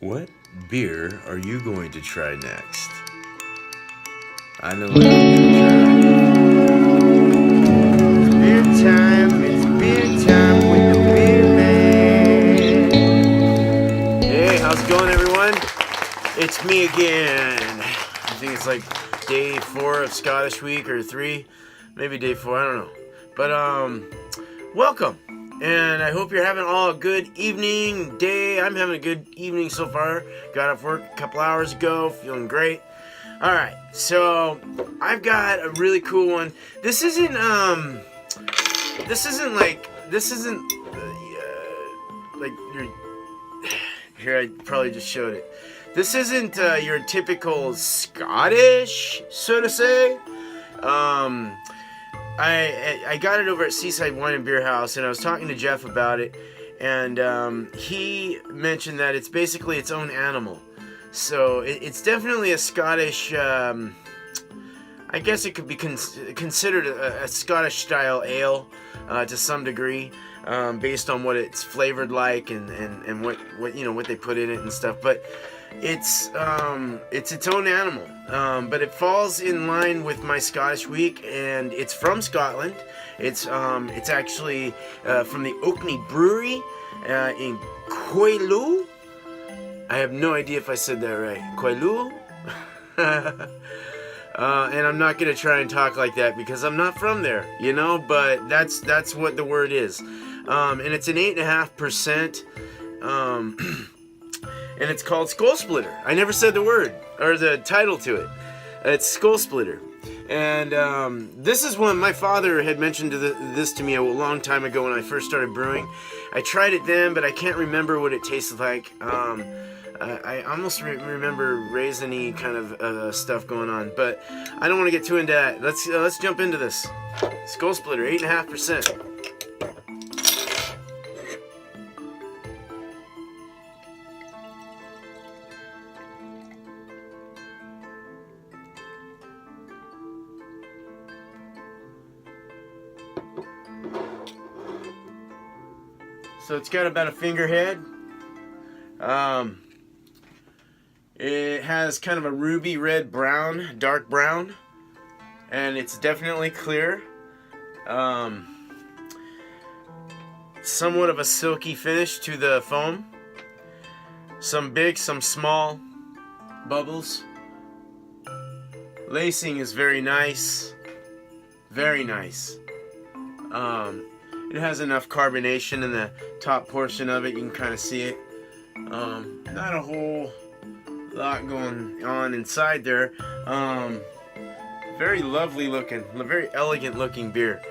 What beer are you going to try next? I know what I'm going to try. It's beer time with the beer man. Hey, how's it going, everyone? It's me again. I think it's like day 4 of Scottish Week, or 3, maybe day 4, I don't know. But welcome. And I hope you're having all a good evening, day. I'm having a good evening so far. Got off work a couple hours ago, feeling great. All right, so I've got a really cool one. This isn't like your. Here, I probably just showed it. This isn't your typical Scottish, so to say. I got it over at Seaside Wine and Beer House, and I was talking to Jeff about it, and he mentioned that it's basically its own animal. So it's definitely a Scottish, I guess it could be considered a Scottish-style ale to some degree, based on what it's flavored like and what they put in it and stuff. But it's its own animal, but it falls in line with my Scottish week, and it's from Scotland. It's actually from the Orkney Brewery in Quoy Loo. I have no idea if I said that right. Quoy Loo. And I'm not gonna try and talk like that because I'm not from there, But that's what the word is, and it's an 8.5%. And it's called Skull Splitter. I never said the word or the title to it. It's Skull Splitter, and this is one my father had mentioned this to me a long time ago when I first started brewing. I tried it then, but I can't remember what it tasted like. I almost remember raisiny kind of stuff going on, but I don't want to get too into that. Let's jump into this. Skull Splitter, 8.5%. So it's got about a finger head. It has kind of a ruby red brown, dark brown, and it's definitely clear. Somewhat of a silky finish to the foam. Some big, some small bubbles. Lacing is very nice. Very nice. It has enough carbonation in the top portion of it. You can kind of see it. Not a whole lot going on inside there. Very lovely looking, very elegant looking beer.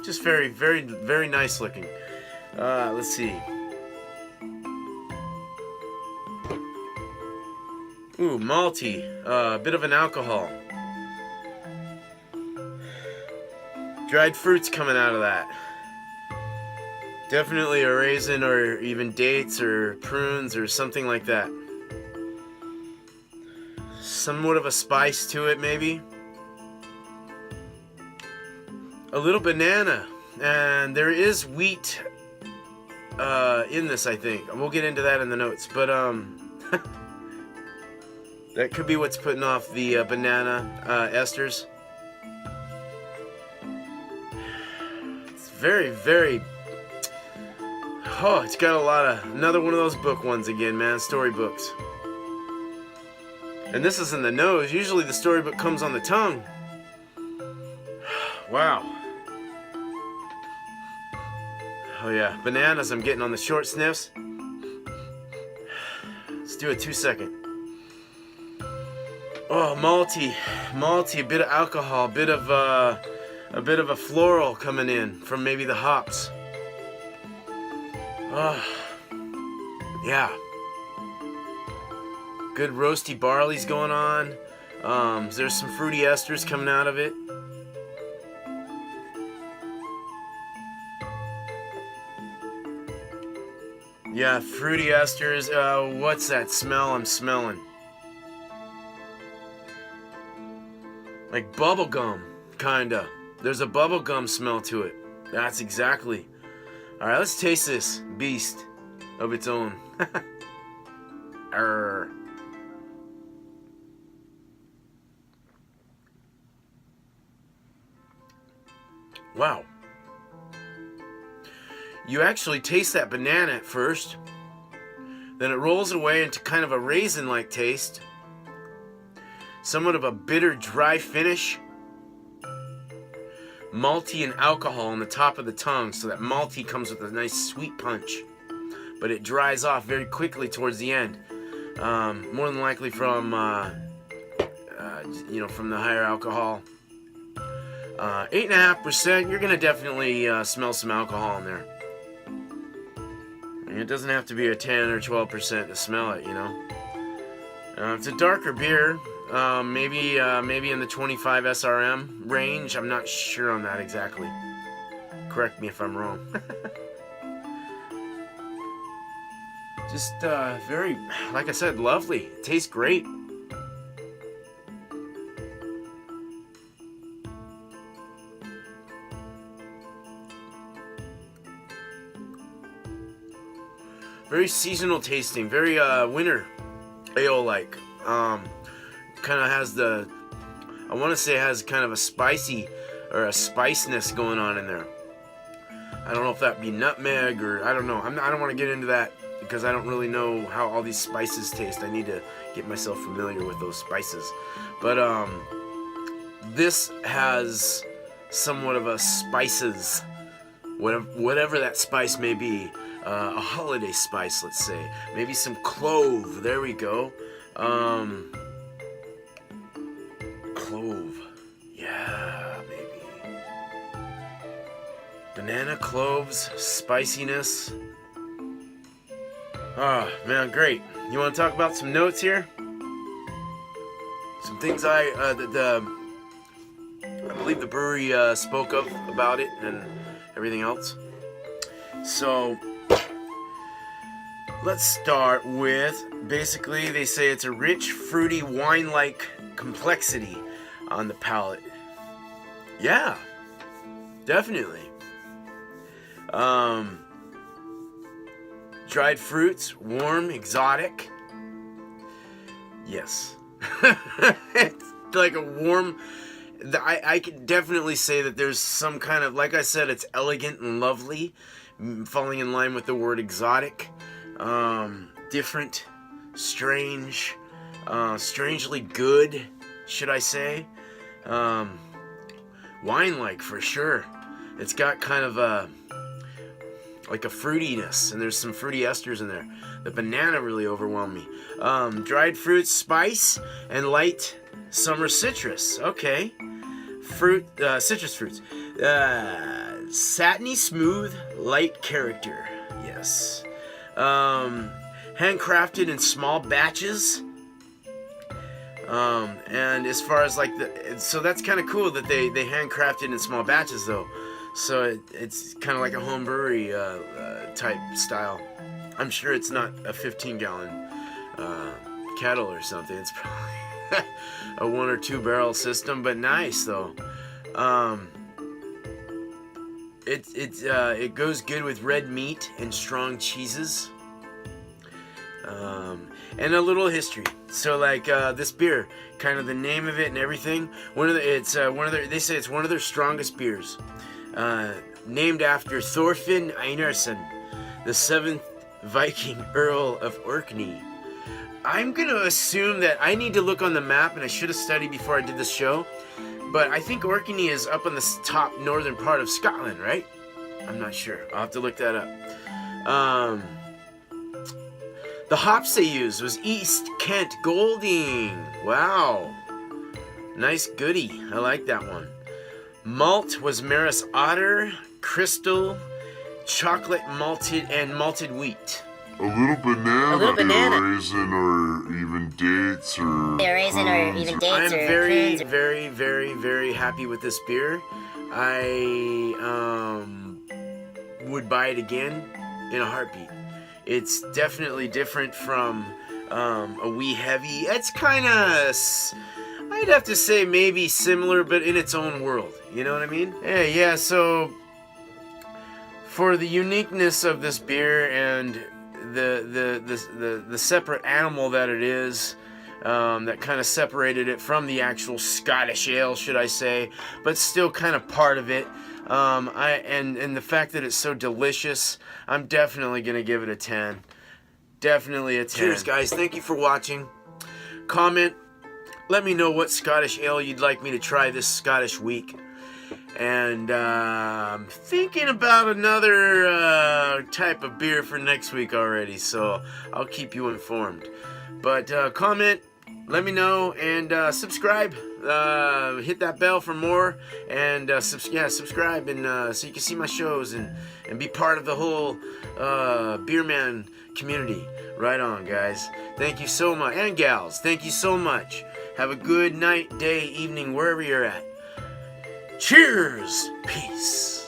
Just very, very, very nice looking. Let's see. Ooh, malty. A bit of an alcohol. Dried fruits coming out of that. Definitely a raisin or even dates or prunes or something like that. Somewhat of a spice to it, maybe. A little banana. And there is wheat in this, I think. We'll get into that in the notes. But that could be what's putting off the banana esters. It's very, very... Oh, it's got a lot of... Another one of those book ones again, man. Storybooks. And this is in the nose. Usually the storybook comes on the tongue. Wow. Oh yeah, bananas I'm getting on the short sniffs. Let's do a 2-second. Oh, malty, a bit of alcohol, a bit of a floral coming in from maybe the hops. Oh, yeah. Good roasty barley's going on. There's some fruity esters coming out of it. Yeah, fruity esters. What's that smell I'm smelling? Like bubblegum, kinda. There's a bubblegum smell to it. That's exactly. Alright, let's taste this beast of its own. Arr. Wow. You actually taste that banana at first, then it rolls away into kind of a raisin-like taste, somewhat of a bitter, dry finish, malty and alcohol on the top of the tongue, so that malty comes with a nice sweet punch, but it dries off very quickly towards the end, more than likely from from the higher alcohol. 8.5%. You're gonna definitely smell some alcohol in there. It doesn't have to be a 10 or 12% to smell it, you know. It's a darker beer, maybe in the 25 SRM range. I'm not sure on that exactly. Correct me if I'm wrong. Just very, like I said, lovely. It tastes great. Very seasonal tasting, very winter ale-like. Kind of has the, I want to say it has kind of a spicy or a spiciness going on in there. I don't know if that be nutmeg or I don't know. I don't want to get into that because I don't really know how all these spices taste. I need to get myself familiar with those spices. But this has somewhat of a spices, whatever that spice may be. A holiday spice, let's say. Maybe some clove. There we go. Clove. Yeah, maybe. Banana, cloves, spiciness. Oh, man, great. You want to talk about some notes here? Some things I believe the brewery spoke of about it and everything else. So, let's start with, basically, they say it's a rich, fruity, wine-like complexity on the palate. Yeah, definitely. Dried fruits, warm, exotic. Yes. It's like a warm, I can definitely say that there's some kind of, like I said, it's elegant and lovely, falling in line with the word exotic. Different, strange, strangely good, should I say. Wine-like for sure. It's got kind of like a fruitiness, and there's some fruity esters in there. The banana really overwhelmed me. Dried fruits, spice, and light summer citrus. Okay. Citrus fruits. Satiny, smooth, light character. Yes. Handcrafted in small batches. And as far as like so that's kind of cool that they handcrafted in small batches though. So it's kind of like a home brewery type style. I'm sure it's not a 15-gallon kettle or something. It's probably a 1 or 2 barrel system, but nice though. It goes good with red meat and strong cheeses. And a little history. So like this beer, kind of the name of it and everything. They say it's one of their strongest beers. Named after Thorfinn Einarsson, the 7th Viking Earl of Orkney. I'm gonna assume that I need to look on the map, and I should have studied before I did this show. But I think Orkney is up on the top northern part of Scotland, right? I'm not sure. I'll have to look that up. The hops they used was East Kent Golding. Wow. Nice goodie. I like that one. Malt was Maris Otter, Crystal, chocolate malted wheat. A little banana. Raisin or even dates or... Raisin or even dates. I'm very, very, very, very happy with this beer. I would buy it again in a heartbeat. It's definitely different from a wee heavy. It's kind of, I'd have to say maybe similar, but in its own world. You know what I mean? Hey, yeah, so for the uniqueness of this beer and the separate animal that it is. That kind of separated it from the actual Scottish ale, should I say, but still kind of part of it. And the fact that it's so delicious, I'm definitely gonna give it a 10. Definitely a 10. Cheers, guys. Thank you for watching. Comment. Let me know what Scottish ale you'd like me to try this Scottish week. And I'm thinking about another type of beer for next week already, so I'll keep you informed. But comment, let me know, and subscribe. Hit that bell for more, and subscribe, and so you can see my shows and be part of the whole Beer Man community. Right on, guys. Thank you so much, and gals. Thank you so much. Have a good night, day, evening, wherever you're at. Cheers. Peace.